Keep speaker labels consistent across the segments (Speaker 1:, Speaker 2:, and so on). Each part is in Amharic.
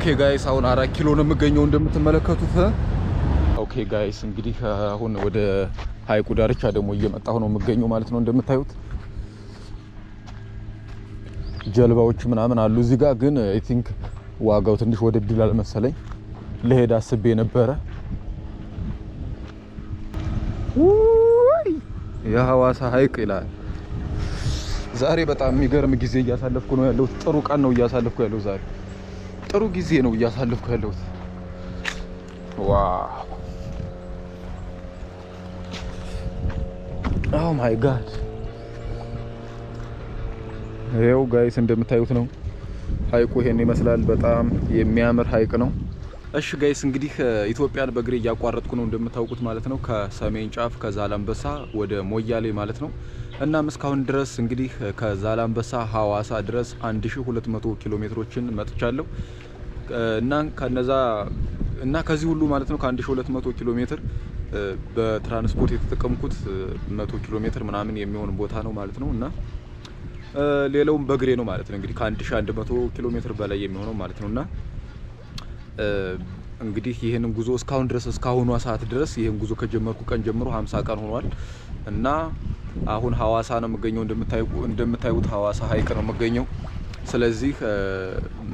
Speaker 1: ኦኬ ጋይስ አሁን 4 ኪሎ ነው የምገኘው እንደምትመለከቱት። ኦኬ ጋይስ እንግዲህ አሁን ወደ ሀይቁ ዳርቻ ደግሞ እየመጣሁ ነው የምገኘው ማለት ነው። እንደምታዩት ጀልባዎች ምናምን አሉ እዚህ ጋር፣ ግን አይ ቲንክ ዋጋው ትንሽ ወደድ ይላል መሰለኝ። ለሄድ አስቤ ነበረ። የሐዋሳ ሀይቅ ይላል። ዛሬ በጣም የሚገርም ጊዜ እያሳለፍኩ ነው ያለሁት። ጥሩ ቀን ነው እያሳለፍኩ ያለሁት። ዛሬ ጥሩ ጊዜ ነው እያሳለፍኩ ያለሁት። ዋው ኦ ማይ ጋድ። ይኸው ጋይስ እንደምታዩት ነው ሀይቁ ይሄን ይመስላል። በጣም የሚያምር ሀይቅ ነው። እሺ ጋይስ እንግዲህ ኢትዮጵያን በእግሬ እያቋረጥኩ ነው እንደምታውቁት ማለት ነው። ከሰሜን ጫፍ ከዛላምበሳ ወደ ሞያሌ ማለት ነው። እናም እስካሁን ድረስ እንግዲህ ከዛላምበሳ ሐዋሳ ድረስ 1200 ኪሎ ሜትሮችን መጥቻለሁ እና ከዚህ ሁሉ ማለት ነው ከ1200 ኪሎ ሜትር በትራንስፖርት የተጠቀምኩት 100 ኪሎ ሜትር ምናምን የሚሆን ቦታ ነው ማለት ነው። እና ሌላውም በእግሬ ነው ማለት ነው። እንግዲህ ከ1100 ኪሎ ሜትር በላይ የሚሆነው ማለት ነውና እንግዲህ ይሄንን ጉዞ እስካሁን ድረስ እስካሁኗ ሰዓት ድረስ ይሄን ጉዞ ከጀመርኩ ቀን ጀምሮ 50 ቀን ሆኗል። እና አሁን ሐዋሳ ነው የምገኘው። እንደምታዩት ሐዋሳ ሀይቅ ነው የምገኘው። ስለዚህ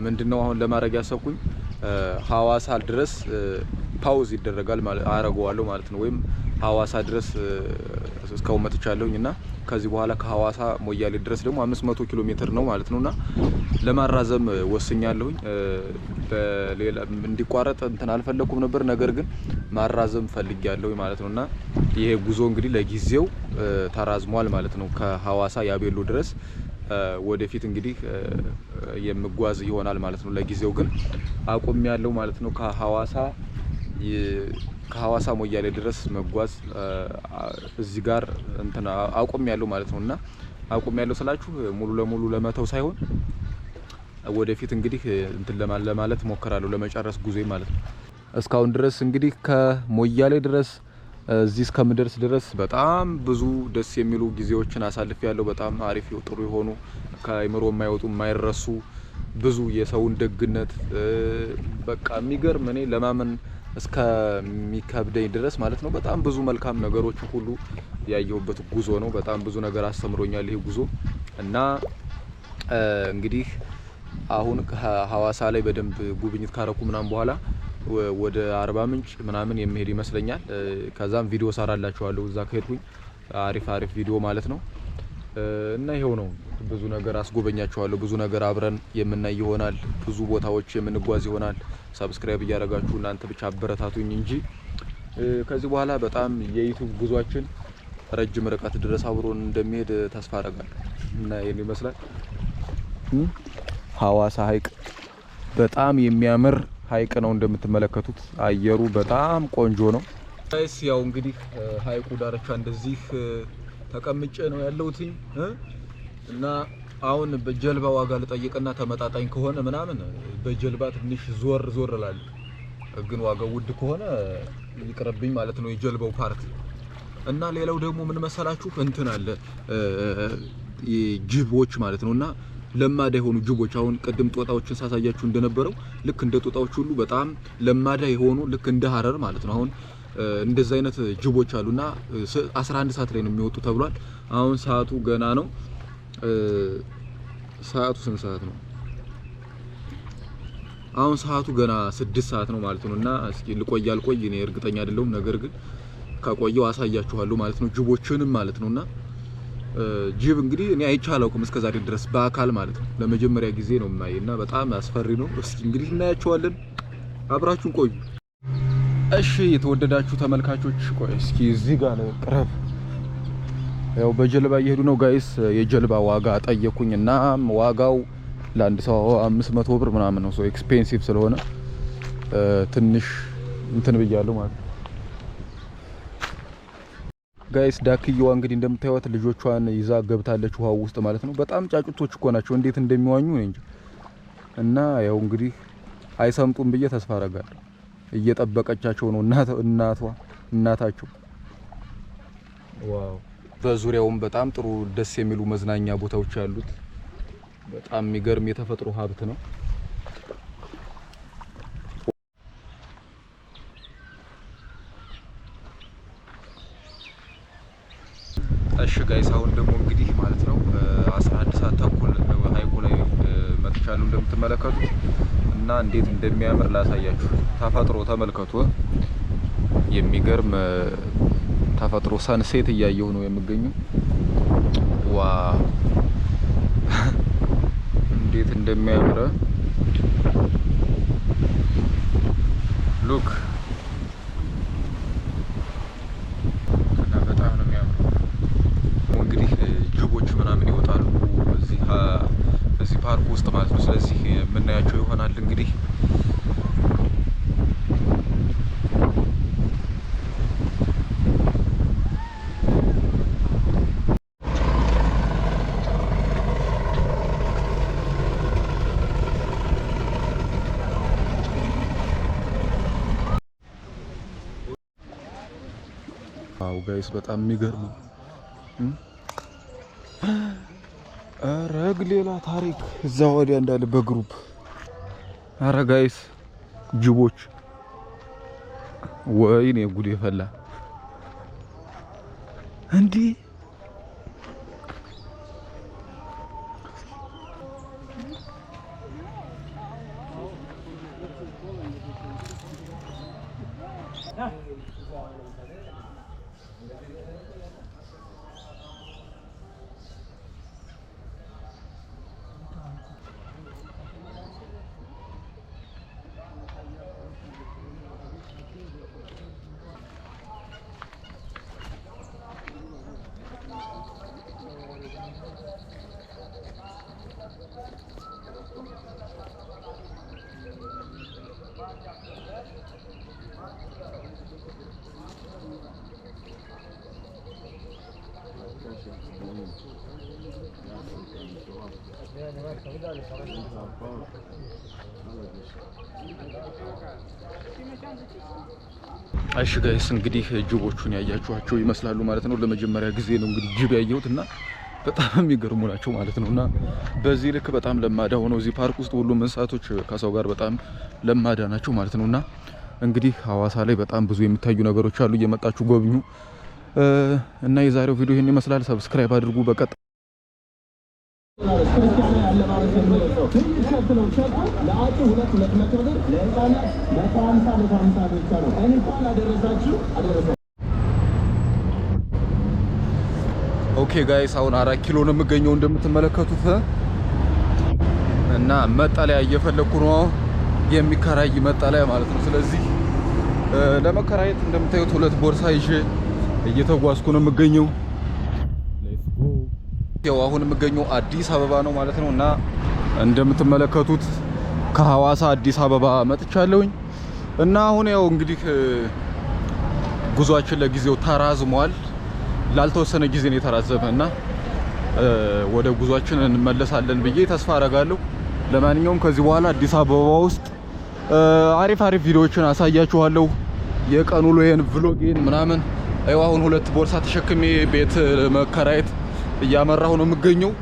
Speaker 1: ምንድነው አሁን ለማድረግ ያሰብኩኝ ሐዋሳ ድረስ ፓውዝ ይደረጋል ማለት አረጋዋለሁ ማለት ነው። ወይም ሐዋሳ ድረስ እስካሁን መጥቻለሁኝ እና ከዚህ በኋላ ከሐዋሳ ሞያሌ ድረስ ደግሞ 500 ኪሎ ሜትር ነው ማለት ነውና ለማራዘም ወስኛለሁኝ። በሌላ እንዲቋረጥ እንትን አልፈለኩም ነበር፣ ነገር ግን ማራዘም ፈልጊያለሁ ማለት ነውና ይሄ ጉዞ እንግዲህ ለጊዜው ተራዝሟል ማለት ነው። ከሐዋሳ ያቤሎ ድረስ ወደፊት እንግዲህ የምጓዝ ይሆናል ማለት ነው። ለጊዜው ግን አቆሚያለሁ ማለት ነው። ከሐዋሳ ሞያሌ ድረስ መጓዝ እዚህ ጋር እንትን አቆሚያለሁ ማለት ነውና አቆሚያለሁ ስላችሁ ሙሉ ለሙሉ ለመተው ሳይሆን ወደፊት እንግዲህ እንትን ለማለት ሞከራለሁ ለመጨረስ ጉዞ ማለት ነው። እስካሁን ድረስ እንግዲህ ከሞያሌ ድረስ እዚህ እስከምደርስ ድረስ በጣም ብዙ ደስ የሚሉ ጊዜዎችን አሳልፌያለሁ። በጣም አሪፍ ጥሩ የሆኑ ከአይምሮ የማይወጡ የማይረሱ ብዙ የሰውን ደግነት በቃ የሚገርም እኔ ለማመን እስከሚከብደኝ ድረስ ማለት ነው በጣም ብዙ መልካም ነገሮች ሁሉ ያየሁበት ጉዞ ነው። በጣም ብዙ ነገር አስተምሮኛል ይሄ ጉዞ እና እንግዲህ አሁን ከሐዋሳ ላይ በደንብ ጉብኝት ካረኩ ምናምን በኋላ ወደ አርባ ምንጭ ምናምን የሚሄድ ይመስለኛል። ከዛም ቪዲዮ ሰራላችኋለሁ እዛ ከሄድኩኝ አሪፍ ቪዲዮ ማለት ነው። እና ይሄው ነው ብዙ ነገር አስጎበኛችኋለሁ። ብዙ ነገር አብረን የምናይ ይሆናል። ብዙ ቦታዎች የምንጓዝ ይሆናል። ሰብስክራይብ እያደረጋችሁ እናንተ ብቻ አበረታቱኝ እንጂ ከዚህ በኋላ በጣም የዩቲዩብ ጉዟችን ረጅም ርቀት ድረስ አብሮን እንደሚሄድ ተስፋ አደርጋለሁ። እና ይሄን ይመስላል ሐዋሳ ሀይቅ። በጣም የሚያምር ሀይቅ ነው እንደምትመለከቱት። አየሩ በጣም ቆንጆ ነው ጋይስ። ያው እንግዲህ ሀይቁ ዳርቻ እንደዚህ ተቀምጬ ነው ያለሁት እና አሁን በጀልባ ዋጋ ልጠይቅና ተመጣጣኝ ከሆነ ምናምን በጀልባ ትንሽ ዞር እላለሁ። ግን ዋጋው ውድ ከሆነ ይቅርብኝ ማለት ነው የጀልባው ፓርት። እና ሌላው ደግሞ ምን መሰላችሁ እንትን አለ ጅቦች ማለት ነውና ለማዳ የሆኑ ጅቦች አሁን ቅድም ጦጣዎችን ሳሳያችሁ እንደነበረው ልክ እንደ ጦጣዎች ሁሉ በጣም ለማዳ የሆኑ ልክ እንደ ሀረር ማለት ነው። አሁን እንደዛ አይነት ጅቦች አሉና 11 ሰዓት ላይ ነው የሚወጡ ተብሏል። አሁን ሰዓቱ ገና ነው። ሰዓቱ ስንት ሰዓት ነው? አሁን ሰዓቱ ገና 6 ሰዓት ነው ማለት ነውና እስኪ ልቆይ አልቆይ እኔ እርግጠኛ አይደለሁም፣ ነገር ግን ከቆየው አሳያችኋለሁ ማለት ነው ጅቦችንም ማለት ነውና ጅብ እንግዲህ እኔ አይቼ አላውቅም እስከዛሬ ድረስ በአካል ማለት ነው። ለመጀመሪያ ጊዜ ነው የማየውና በጣም አስፈሪ ነው። እስኪ እንግዲህ እናያቸዋለን። አብራችሁን ቆዩ። እሺ የተወደዳችሁ ተመልካቾች ቆይ እስኪ እዚህ ጋር ነው ቅረብ። ያው በጀልባ እየሄዱ ነው ጋይስ። የጀልባ ዋጋ ጠየቁኝና ዋጋው ለአንድ ሰው 500 ብር ምናምን ነው። ሶ ኤክስፔንሲቭ ስለሆነ ትንሽ እንትን ብያለሁ ማለት ነው ጋይስ። ዳክየዋ እንግዲህ እንደምታዩት ልጆቿን ይዛ ገብታለች ውሃው ውስጥ ማለት ነው። በጣም ጫጩቶች እኮ ናቸው እንዴት እንደሚዋኙ እንጂ። እና ያው እንግዲህ አይሰምጡም ብዬ ተስፋ አደርጋለሁ። እየጠበቀቻቸው ነው እናታቸው። ዋው! በዙሪያውም በጣም ጥሩ ደስ የሚሉ መዝናኛ ቦታዎች ያሉት በጣም የሚገርም የተፈጥሮ ሀብት ነው። እሺ ጋይስ አሁን ደግሞ እንግዲህ ማለት ነው 11 ሰዓት ተኩል ሀይቁ ላይ መጥቻለሁ እንደምትመለከቱት እና እንዴት እንደሚያምር ላሳያችሁ። ተፈጥሮ ተመልከቱ። የሚገርም ተፈጥሮ ሰንሴት እያየሁ ነው የምገኘው። ዋው እንዴት እንደሚያምር ሉክ እና በጣም ነው የሚያምረው። እንግዲህ ጅቦች ምናምን ይወጣሉ እዚህ ፓርክ ውስጥ ማለት ነው። ስለዚህ የምናያቸው ይሆናል እንግዲህ ዋው ጋይስ በጣም የሚገርም አረግ ሌላ ታሪክ እዛ ወዲያ እንዳለ በግሩፕ አረ ጋይስ ጅቦች ወይኔ ጉድ የፈላ እንዴ እሺ ጋይስ እንግዲህ ጅቦቹን ያያችኋቸው ይመስላሉ ማለት ነው። ለመጀመሪያ ጊዜ ነው እንግዲህ ጅብ ያየሁት እና በጣም የሚገርሙ ናቸው ማለት ነውና በዚህ ልክ በጣም ለማዳ ሆነው እዚህ ፓርክ ውስጥ ሁሉም እንስሳቶች ከሰው ጋር በጣም ለማዳ ናቸው ማለት ነውና እንግዲህ ሐዋሳ ላይ በጣም ብዙ የሚታዩ ነገሮች አሉ። እየመጣችሁ ጎብኙ እና የዛሬው ቪዲዮ ይሄን ይመስላል። ሰብስክራይብ አድርጉ። በቀጣይ ኦኬ ጋይስ አሁን 4 ኪሎ ነው የምገኘው እንደምትመለከቱት እና መጣለያ እየፈለኩ ነው የሚከራይ መጣለያ ማለት ነው። ስለዚህ ለመከራየት እንደምታዩት 2 ቦርሳ ይዤ እየተጓዝኩ ነው የምገኘው። ሌትስ ጎ ያው አሁን የምገኘው አዲስ አበባ ነው ማለት ነው እና እንደምትመለከቱት ከሐዋሳ አዲስ አበባ መጥቻለሁኝ እና አሁን ያው እንግዲህ ጉዟችን ለጊዜው ተራዝሟል። ላልተወሰነ ጊዜ ነው የተራዘመ እና ወደ ጉዟችን እንመለሳለን ብዬ ተስፋ አደርጋለሁ። ለማንኛውም ከዚህ በኋላ አዲስ አበባ ውስጥ አሪፍ ቪዲዮዎችን አሳያችኋለሁ። የቀኑ ውሎዬን ቭሎጌን ምናምን አሁን 2 ቦርሳ ተሸክሜ ቤት መከራየት እያመራሁ ነው የምገኘው።